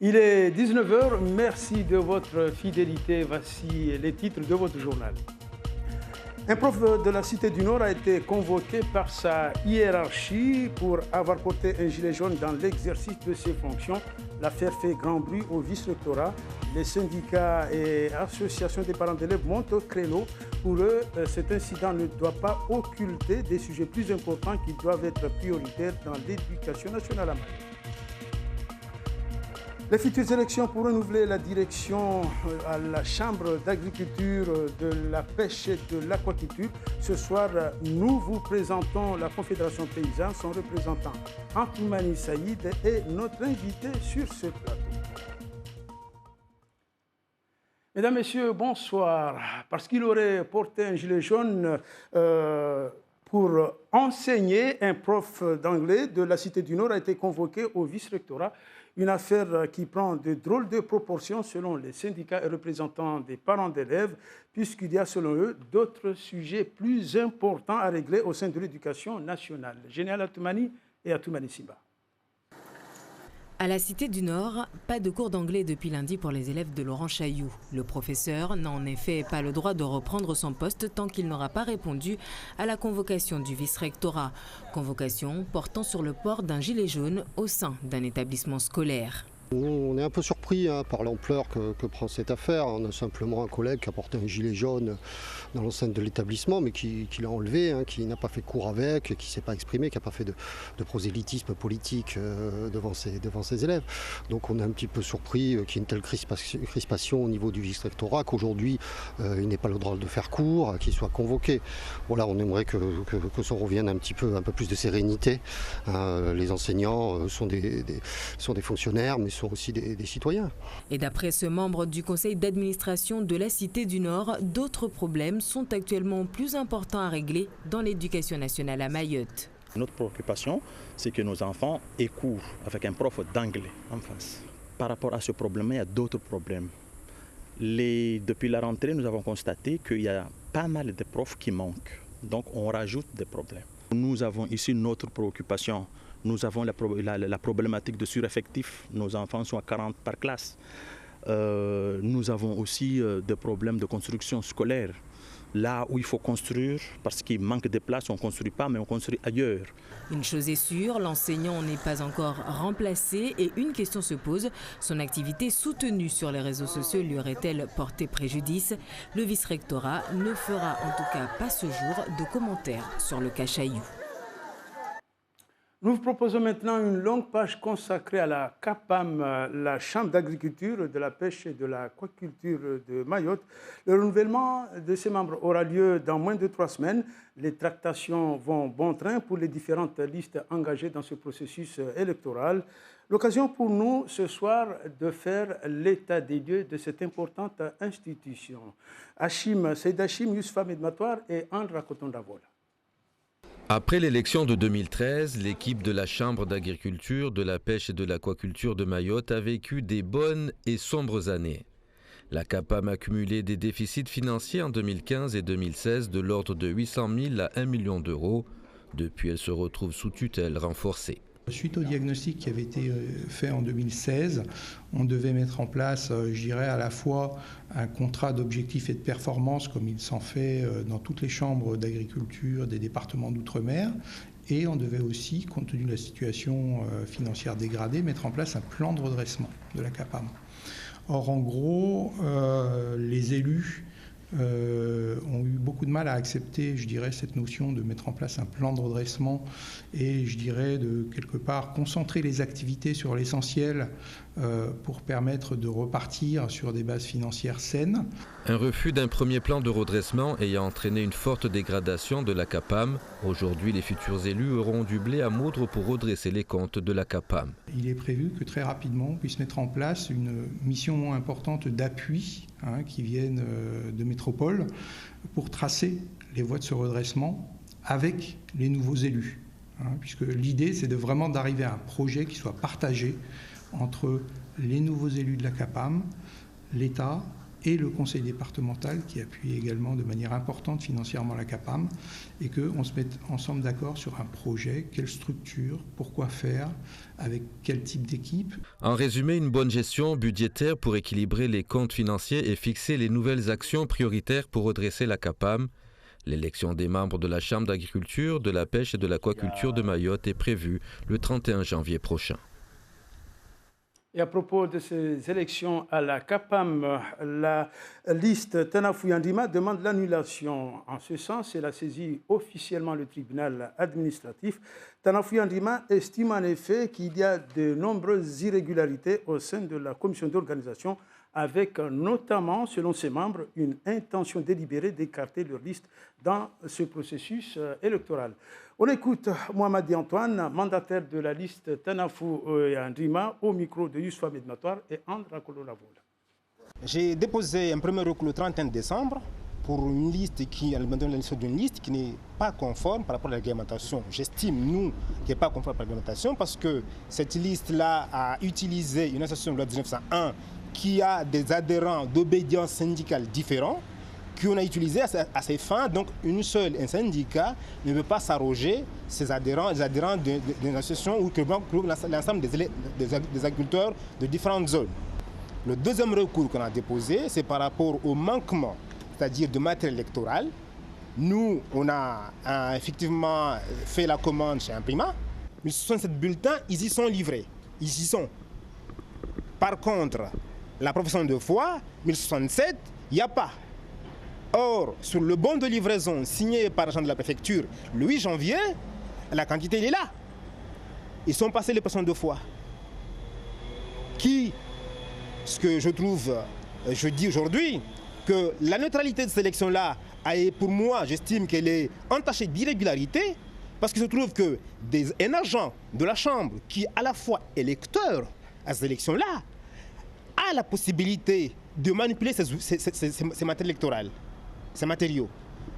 Il est 19 heures. Merci de votre fidélité. Voici les titres de votre journal. Un prof de la Cité du Nord a été convoqué par sa hiérarchie pour avoir porté un gilet jaune dans l'exercice de ses fonctions. L'affaire fait grand bruit au vice-rectorat. Les syndicats et associations des parents d'élèves montent au créneau. Pour eux, cet incident ne doit pas occulter des sujets plus importants qui doivent être prioritaires dans l'éducation nationale à Mayotte. Les futures élections pour renouveler la direction à la Chambre d'agriculture, de la pêche et de l'aquaculture. Ce soir, nous vous présentons la Confédération paysanne, son représentant Antoumani Saïd et notre invité sur ce plateau. Mesdames, Messieurs, bonsoir. Parce qu'il aurait porté un gilet jaune pour enseigner, un prof d'anglais de la Cité du Nord a été convoqué au vice-rectorat. Une affaire qui prend de drôles de proportions selon les syndicats et représentants des parents d'élèves, puisqu'il y a selon eux d'autres sujets plus importants à régler au sein de l'éducation nationale. Général Atoumani et Atoumani Simba. À la Cité du Nord, pas de cours d'anglais depuis lundi pour les élèves de Laurent Chailloux. Le professeur n'a en effet pas le droit de reprendre son poste tant qu'il n'aura pas répondu à la convocation du vice-rectorat. Convocation portant sur le port d'un gilet jaune au sein d'un établissement scolaire. Nous, on est un peu surpris par l'ampleur que prend cette affaire. On a simplement un collègue qui a porté un gilet jaune dans l'enceinte de l'établissement, mais qui l'a enlevé, qui n'a pas fait cours avec, qui ne s'est pas exprimé, qui n'a pas fait de prosélytisme politique devant ses élèves. Donc on est un petit peu surpris qu'il y ait une telle crispation au niveau du vice-rectorat, qu'aujourd'hui il n'ait pas le droit de faire cours, qu'il soit convoqué. Voilà, on aimerait que ça revienne un peu plus de sérénité. Les enseignants sont des fonctionnaires, mais sont aussi des citoyens. Et d'après ce membre du conseil d'administration de la Cité du Nord, d'autres problèmes sont actuellement plus importants à régler dans l'éducation nationale à Mayotte. Notre préoccupation, c'est que nos enfants aient cours avec un prof d'anglais en face. Par rapport à ce problème, il y a d'autres problèmes. Depuis la rentrée, nous avons constaté qu'il y a pas mal de profs qui manquent. Donc on rajoute des problèmes. Nous avons ici notre préoccupation. Nous avons la problématique de sureffectif. Nos enfants sont à 40 par classe. Nous avons aussi des problèmes de construction scolaire. Là où il faut construire, parce qu'il manque de place, on ne construit pas, mais on construit ailleurs. Une chose est sûre, l'enseignant n'est pas encore remplacé et une question se pose. Son activité soutenue sur les réseaux sociaux lui aurait-elle porté préjudice? Le vice-rectorat ne fera en tout cas pas ce jour de commentaires sur le cas Chailloux. Nous vous proposons maintenant une longue page consacrée à la CAPAM, la Chambre d'agriculture, de la pêche et de l'aquaculture de Mayotte. Le renouvellement de ses membres aura lieu dans moins de 3 semaines. Les tractations vont bon train pour les différentes listes engagées dans ce processus électoral. L'occasion pour nous ce soir de faire l'état des lieux de cette importante institution. Seyd Hachim, Yousfa Medmatoir et Andra Kotondavola. Après l'élection de 2013, l'équipe de la Chambre d'agriculture, de la pêche et de l'aquaculture de Mayotte a vécu des bonnes et sombres années. La CAPAM a cumulé des déficits financiers en 2015 et 2016 de l'ordre de 800 000 à 1 million d'euros. Depuis, elle se retrouve sous tutelle renforcée. Suite au diagnostic qui avait été fait en 2016, on devait mettre en place, je dirais, à la fois un contrat d'objectifs et de performance, comme il s'en fait dans toutes les chambres d'agriculture des départements d'outre-mer, et on devait aussi, compte tenu de la situation financière dégradée, mettre en place un plan de redressement de la CAPAM. Or, en gros, les élus ont eu beaucoup de mal à accepter, je dirais, cette notion de mettre en place un plan de redressement et, je dirais, de quelque part concentrer les activités sur l'essentiel pour permettre de repartir sur des bases financières saines. Un refus d'un premier plan de redressement ayant entraîné une forte dégradation de la CAPAM. Aujourd'hui, les futurs élus auront du blé à moudre pour redresser les comptes de la CAPAM. Il est prévu que très rapidement, on puisse mettre en place une mission importante d'appui qui viennent de métropole pour tracer les voies de ce redressement avec les nouveaux élus. Puisque l'idée, c'est vraiment d'arriver à un projet qui soit partagé entre les nouveaux élus de la CAPAM, l'État et le conseil départemental qui appuie également de manière importante financièrement la CAPAM, et qu'on se mette ensemble d'accord sur un projet, quelle structure, pourquoi faire, avec quel type d'équipe. En résumé, une bonne gestion budgétaire pour équilibrer les comptes financiers et fixer les nouvelles actions prioritaires pour redresser la CAPAM. L'élection des membres de la Chambre d'agriculture, de la pêche et de l'aquaculture de Mayotte est prévue le 31 janvier prochain. Et à propos de ces élections à la CAPAM, la liste Tanafouya Ndima demande l'annulation. En ce sens, elle a saisi officiellement le tribunal administratif. Tanafouya Ndima estime en effet qu'il y a de nombreuses irrégularités au sein de la commission d'organisation, avec notamment, selon ses membres, une intention délibérée d'écarter leur liste dans ce processus électoral. On écoute Mohamedi Antoine, mandataire de la liste Tanafouya Ndima, au micro de Youssouf Ahmed Matoire et Andra Kololavola. J'ai déposé un premier recours le 31 décembre pour une liste qui d'une liste qui n'est pas conforme par rapport à la réglementation. J'estime, nous, qu'elle n'est pas conforme à la réglementation parce que cette liste-là a utilisé une association de loi 1901 qui a des adhérents d'obédience syndicale différents, qu'on a utilisé à ces fins. Donc, un syndicat ne peut pas s'arroger les adhérents d'une association ou que l'ensemble des agriculteurs de différentes zones. Le deuxième recours qu'on a déposé, c'est par rapport au manquement, c'est-à-dire de matériel électoral. Nous, on a effectivement fait la commande chez Imprima. 1067 bulletins, ils y sont livrés. Ils y sont. Par contre, la profession de foi, 1067, il n'y a pas. Or, sur le bon de livraison signé par l'agent de la préfecture le 8 janvier, la quantité elle est là. Ils sont passés les personnes de foi. Ce que je trouve, je dis aujourd'hui, que la neutralité de cette élection-là, pour moi, j'estime qu'elle est entachée d'irrégularité, parce qu'il se trouve qu'un agent de la Chambre qui est à la fois électeur à cette élection-là, a la possibilité de manipuler ces matériaux électoraux, ces matériaux.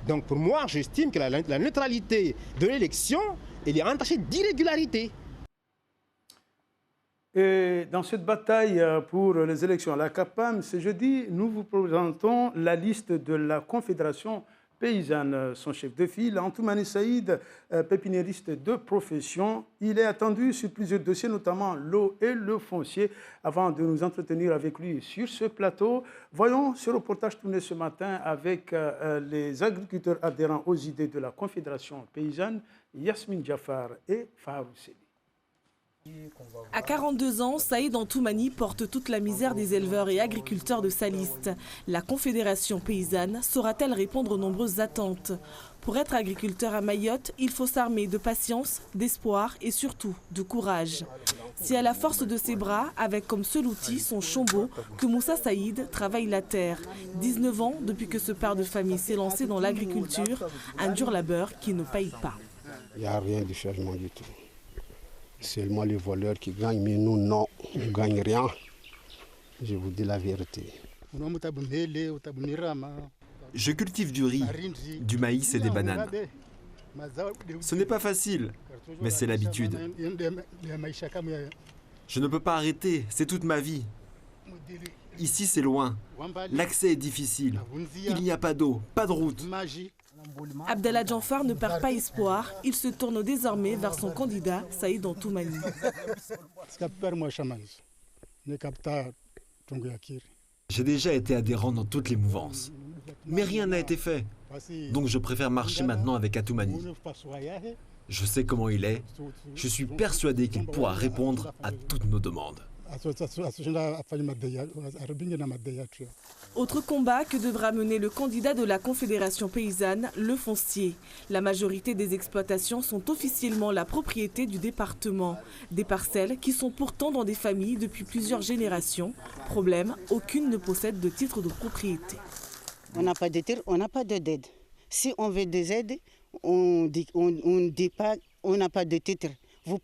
Donc pour moi, j'estime que la neutralité de l'élection, elle est entachée d'irrégularité. Et dans cette bataille pour les élections à la CAPAM, ce jeudi, nous vous présentons la liste de la Confédération paysanne. Son chef de file, Antoumani Saïd, pépiniériste de profession. Il est attendu sur plusieurs dossiers, notamment l'eau et le foncier. Avant de nous entretenir avec lui sur ce plateau, voyons ce reportage tourné ce matin avec les agriculteurs adhérents aux idées de la Confédération paysanne, Yasmine Jafar et Farouk Seli. À 42 ans, Saïd Antoumani porte toute la misère des éleveurs et agriculteurs de sa liste. La Confédération paysanne saura-t-elle répondre aux nombreuses attentes? Pour être agriculteur à Mayotte, il faut s'armer de patience, d'espoir et surtout de courage. C'est à la force de ses bras, avec comme seul outil son chombo, que Moussa Saïd travaille la terre. 19 ans depuis que ce père de famille s'est lancé dans l'agriculture, un dur labeur qui ne paye pas. Il n'y a rien de changement du tout. Seulement les voleurs qui gagnent, mais nous, non, on ne gagne rien. Je vous dis la vérité. Je cultive du riz, du maïs et des bananes. Ce n'est pas facile, mais c'est l'habitude. Je ne peux pas arrêter, c'est toute ma vie. Ici, c'est loin. L'accès est difficile. Il n'y a pas d'eau, pas de route. Abdallah Djanfar ne perd pas espoir. Il se tourne désormais vers son candidat, Saïd Antoumani. J'ai déjà été adhérent dans toutes les mouvances. Mais rien n'a été fait. Donc je préfère marcher maintenant avec Antoumani. Je sais comment il est. Je suis persuadé qu'il pourra répondre à toutes nos demandes. Autre combat que devra mener le candidat de la Confédération paysanne, le foncier. La majorité des exploitations sont officiellement la propriété du département. Des parcelles qui sont pourtant dans des familles depuis plusieurs générations. Problème, aucune ne possède de titre de propriété. On n'a pas de titre, on n'a pas d'aide. Si on veut des aides, on dit pas, on n'a pas de titre. Vous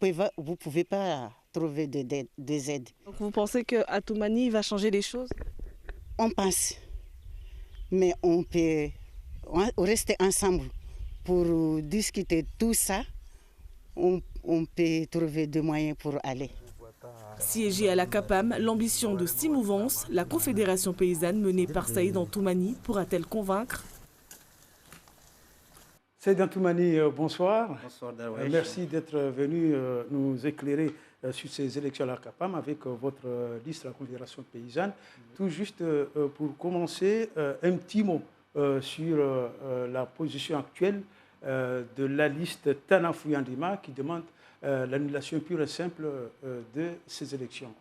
pouvez pas trouver des aides. Donc vous pensez que Antoumani va changer les choses? On pense, mais on peut rester ensemble pour discuter tout ça. On peut trouver des moyens pour aller. Siégée à la CAPAM, l'ambition de 6 mouvances, la Confédération paysanne menée par Saïd Antoumani pourra-t-elle convaincre? Saïd Antoumani, bonsoir. Bonsoir Darwesh. Merci d'être venu nous éclairer sur ces élections à la CAPAM avec votre liste, la Confédération paysanne. Tout juste pour commencer, un petit mot sur la position actuelle de la liste Tana Fuyandima qui demande l'annulation pure et simple de ces élections.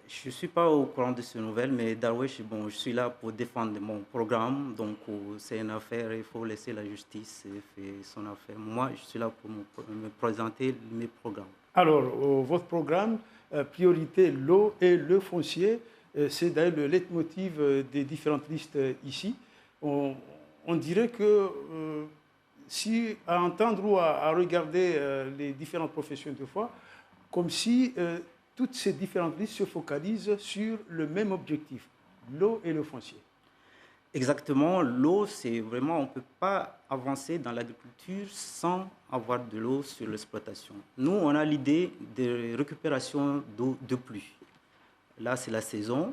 Je ne suis pas au courant de ces nouvelles, mais Darwesh, bon, je suis là pour défendre mon programme. Donc, c'est une affaire, il faut laisser la justice faire son affaire. Moi, je suis là pour me présenter mes programmes. Alors, votre programme, priorité l'eau et le foncier, c'est d'ailleurs le leitmotiv des différentes listes ici. On dirait que si à entendre ou à regarder les différentes professions de foi, comme si toutes ces différentes listes se focalisent sur le même objectif, l'eau et le foncier. Exactement, l'eau, c'est vraiment, on ne peut pas avancer dans l'agriculture sans avoir de l'eau sur l'exploitation. Nous, on a l'idée de récupération d'eau de pluie. Là, c'est la saison.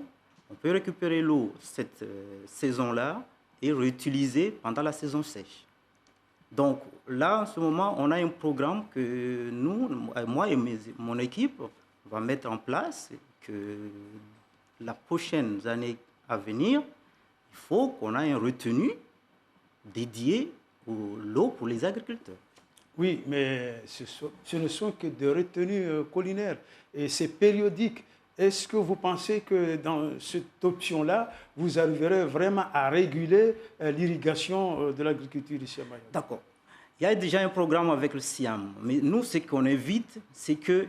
On peut récupérer l'eau cette saison-là et réutiliser pendant la saison sèche. Donc là, en ce moment, on a un programme que nous, moi et mon équipe, va mettre en place, que la prochaine année à venir, il faut qu'on ait une retenue dédiée à l'eau pour les agriculteurs. Oui, mais ce ne sont que des retenues collinaires et c'est périodique. Est-ce que vous pensez que dans cette option-là, vous arriverez vraiment à réguler l'irrigation de l'agriculture ici à Mayotte? D'accord. Il y a déjà un programme avec le SIAM, mais nous, ce qu'on évite, c'est qu'il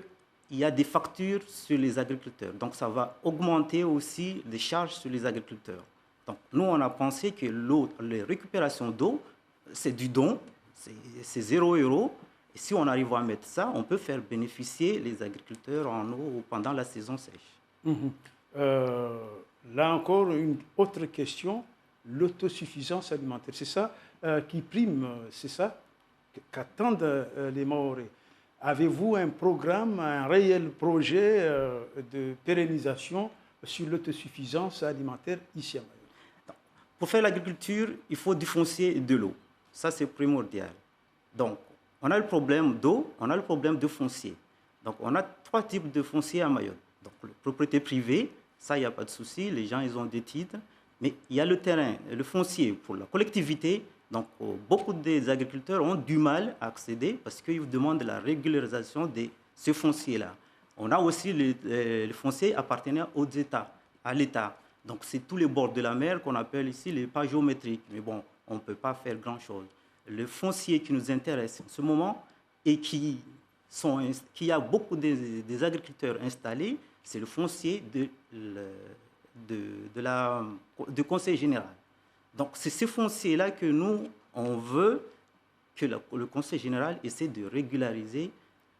y a des factures sur les agriculteurs. Donc, ça va augmenter aussi les charges sur les agriculteurs. Donc, nous, on a pensé que l'eau, les récupérations d'eau, c'est du don, c'est 0 €. Et si on arrive à mettre ça, on peut faire bénéficier les agriculteurs en eau pendant la saison sèche. Là encore, une autre question, l'autosuffisance alimentaire. C'est ça qui prime, c'est ça qu'attendent les Mahorais. Avez-vous un programme, un réel projet de pérennisation sur l'autosuffisance alimentaire ici à Mayotte? Pour faire l'agriculture, il faut du foncier et de l'eau. Ça, c'est primordial. Donc, on a le problème d'eau, on a le problème de foncier. Donc, on a 3 types de foncier à Mayotte. Donc, la propriété privée, ça, il n'y a pas de souci, les gens, ils ont des titres. Mais il y a le terrain, le foncier pour la collectivité. Donc, beaucoup des agriculteurs ont du mal à accéder parce qu'ils demandent la régularisation de ce foncier-là. On a aussi le foncier appartenant aux États, à l'État. Donc, c'est tous les bords de la mer qu'on appelle ici les pas géométriques. Mais bon, on ne peut pas faire grand-chose. Le foncier qui nous intéresse en ce moment et qui a beaucoup des agriculteurs installés, c'est le foncier du Conseil général. Donc, c'est ce foncier-là que nous, on veut que le Conseil général essaie de régulariser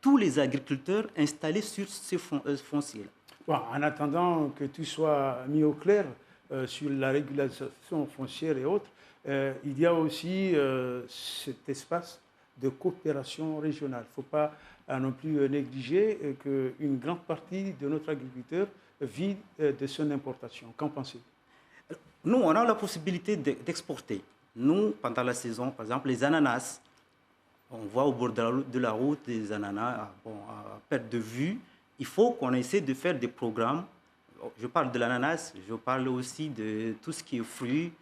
tous les agriculteurs installés sur ce foncier-là. Bon, en attendant que tout soit mis au clair sur la régularisation foncière et autres, il y a aussi cet espace de coopération régionale. Il ne faut pas non plus négliger qu'une grande partie de notre agriculteur vit de son importation. Qu'en pensez-vous? Nous, on a la possibilité d'exporter. Nous, pendant la saison, par exemple, les ananas, on voit au bord de la route des ananas à perte de vue. Il faut qu'on essaie de faire des programmes. Je parle de l'ananas, je parle aussi de tout ce qui est fruits,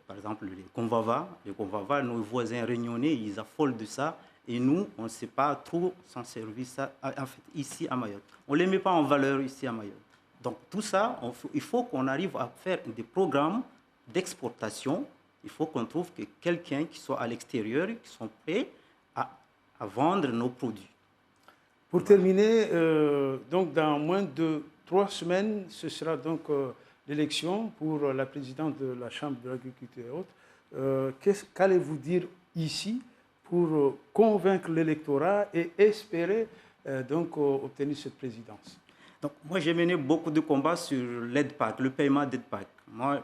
par exemple les convavas. Les convavas, nos voisins réunionnais, ils affolent de ça. Et nous, on ne sait pas trop s'en servir ça, en fait, ici à Mayotte. On ne les met pas en valeur ici à Mayotte. Donc tout ça, il faut qu'on arrive à faire des programmes d'exportation. Il faut qu'on trouve quelqu'un qui soit à l'extérieur, qui soit prêt à vendre nos produits. Pour terminer, donc dans moins de 3 semaines, ce sera donc l'élection pour la présidente de la Chambre de l'agriculture et autres. Qu'allez-vous dire ici pour convaincre l'électorat et espérer donc obtenir cette présidence? Donc, moi, j'ai mené beaucoup de combats sur l'aide PAC, le paiement d'aide PAC. Moi,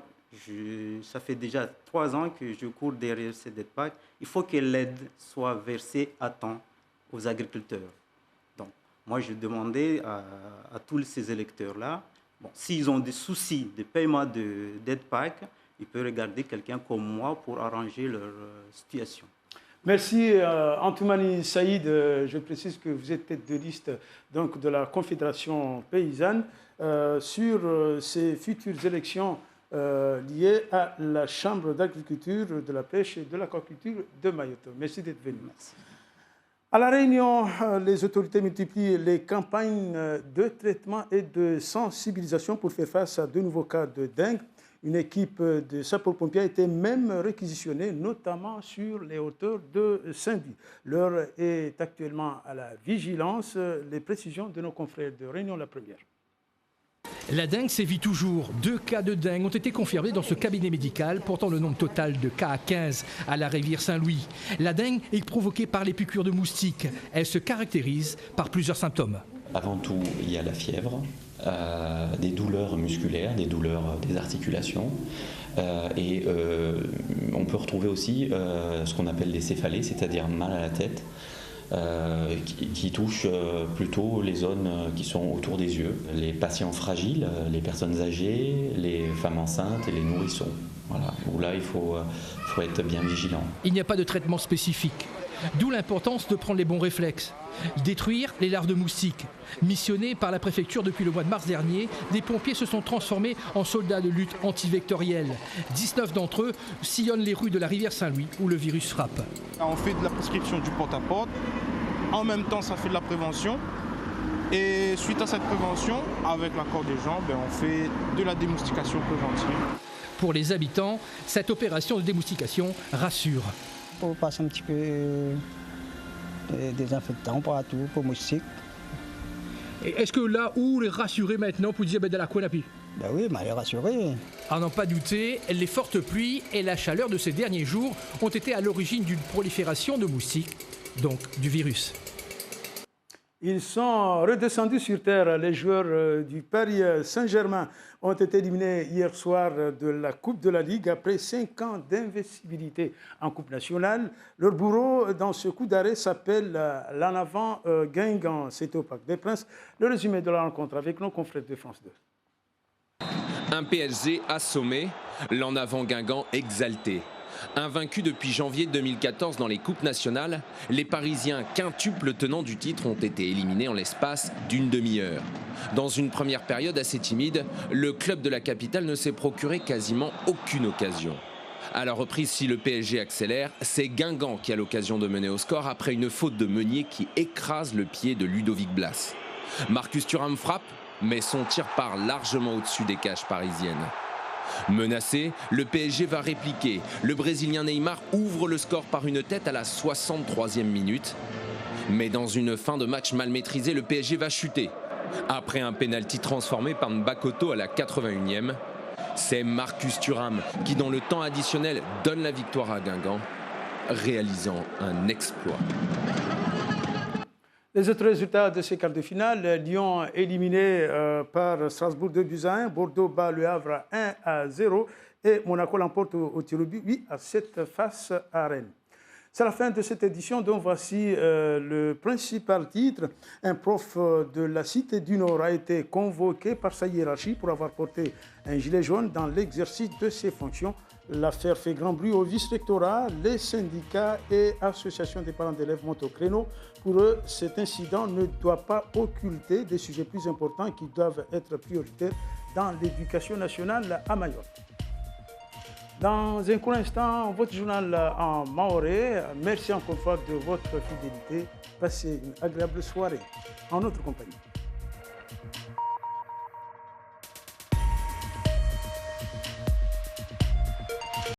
ça fait déjà 3 ans que je cours derrière cette aide PAC. Il faut que l'aide soit versée à temps aux agriculteurs. Donc, moi, je demandais à tous ces électeurs-là, bon, s'ils ont des soucis de paiement d'aide PAC, ils peuvent regarder quelqu'un comme moi pour arranger leur situation. Merci Antoumani Saïd. Je précise que vous êtes tête de liste donc, de la Confédération paysanne sur ces futures élections liées à la Chambre d'agriculture, de la pêche et de l'aquaculture de Mayotte. Merci d'être venu. Merci. À La Réunion, les autorités multiplient les campagnes de traitement et de sensibilisation pour faire face à de nouveaux cas de dengue. Une équipe de sapeurs-pompiers a été même réquisitionnée, notamment sur les hauteurs de Saint-Guy. L'heure est actuellement à la vigilance. Les précisions de nos confrères de Réunion la Première. La dengue sévit toujours. 2 cas de dengue ont été confirmés dans ce cabinet médical, portant le nombre total de cas à 15 à la rivière Saint-Louis. La dengue est provoquée par les piqûres de moustiques. Elle se caractérise par plusieurs symptômes. Avant tout, il y a la fièvre, des douleurs musculaires, des douleurs des articulations. Et on peut retrouver aussi ce qu'on appelle des céphalées, c'est-à-dire mal à la tête. Qui touche plutôt les zones qui sont autour des yeux. Les patients fragiles, les personnes âgées, les femmes enceintes et les nourrissons. Voilà, où là il faut être bien vigilant. Il n'y a pas de traitement spécifique, d'où l'importance de prendre les bons réflexes. Détruire les larves de moustiques. Missionnés par la préfecture depuis le mois de mars dernier, des pompiers se sont transformés en soldats de lutte antivectorielle. 19 d'entre eux sillonnent les rues de la rivière Saint-Louis où le virus frappe. On fait de la prescription du porte-à-porte. En même temps, ça fait de la prévention. Et suite à cette prévention, avec l'accord des gens, on fait de la démoustication préventive. Pour les habitants, cette opération de démoustication rassure. Pour passer un petit peu désinfectant partout pour moustiques. Est-ce que là où les rassurer maintenant pour dire de la Kouanapi? Ben oui, les rassurer. À n'en pas douter, les fortes pluies et la chaleur de ces derniers jours ont été à l'origine d'une prolifération de moustiques, donc du virus. Ils sont redescendus sur terre. Les joueurs du Paris Saint-Germain ont été éliminés hier soir de la Coupe de la Ligue après 5 ans d'investibilité en Coupe nationale. Leur bourreau dans ce coup d'arrêt s'appelle l'En-Avant Guingamp. C'était au Parc des Princes. Le résumé de la rencontre avec nos confrères de France 2. Un PSG assommé, l'En-Avant Guingamp exalté. Invaincus depuis janvier 2014 dans les coupes nationales, les Parisiens quintuples tenants du titre ont été éliminés en l'espace d'une demi-heure. Dans une première période assez timide, le club de la capitale ne s'est procuré quasiment aucune occasion. À la reprise, si le PSG accélère, c'est Guingamp qui a l'occasion de mener au score après une faute de Meunier qui écrase le pied de Ludovic Blas. Marcus Thuram frappe, mais son tir part largement au-dessus des cages parisiennes. Menacé, le PSG va répliquer. Le Brésilien Neymar ouvre le score par une tête à la 63e minute. Mais dans une fin de match mal maîtrisée, le PSG va chuter. Après un pénalty transformé par Mbakoto à la 81e, c'est Marcus Thuram qui, dans le temps additionnel, donne la victoire à Guingamp, réalisant un exploit. Les autres résultats de ces quarts de finale, Lyon éliminé par Strasbourg 2-1, Bordeaux bat Le Havre 1-0 et Monaco l'emporte au tir au but 8-7 face à Rennes. C'est la fin de cette édition dont voici le principal titre. Un prof de la Cité du Nord a été convoqué par sa hiérarchie pour avoir porté un gilet jaune dans l'exercice de ses fonctions. L'affaire fait grand bruit au vice-rectorat. Les syndicats et associations des parents d'élèves montent au créneau. Pour eux, cet incident ne doit pas occulter des sujets plus importants qui doivent être prioritaires dans l'éducation nationale à Mayotte. Dans un court instant, votre journal en maoré. Merci encore une fois de votre fidélité. Passez une agréable soirée en notre compagnie.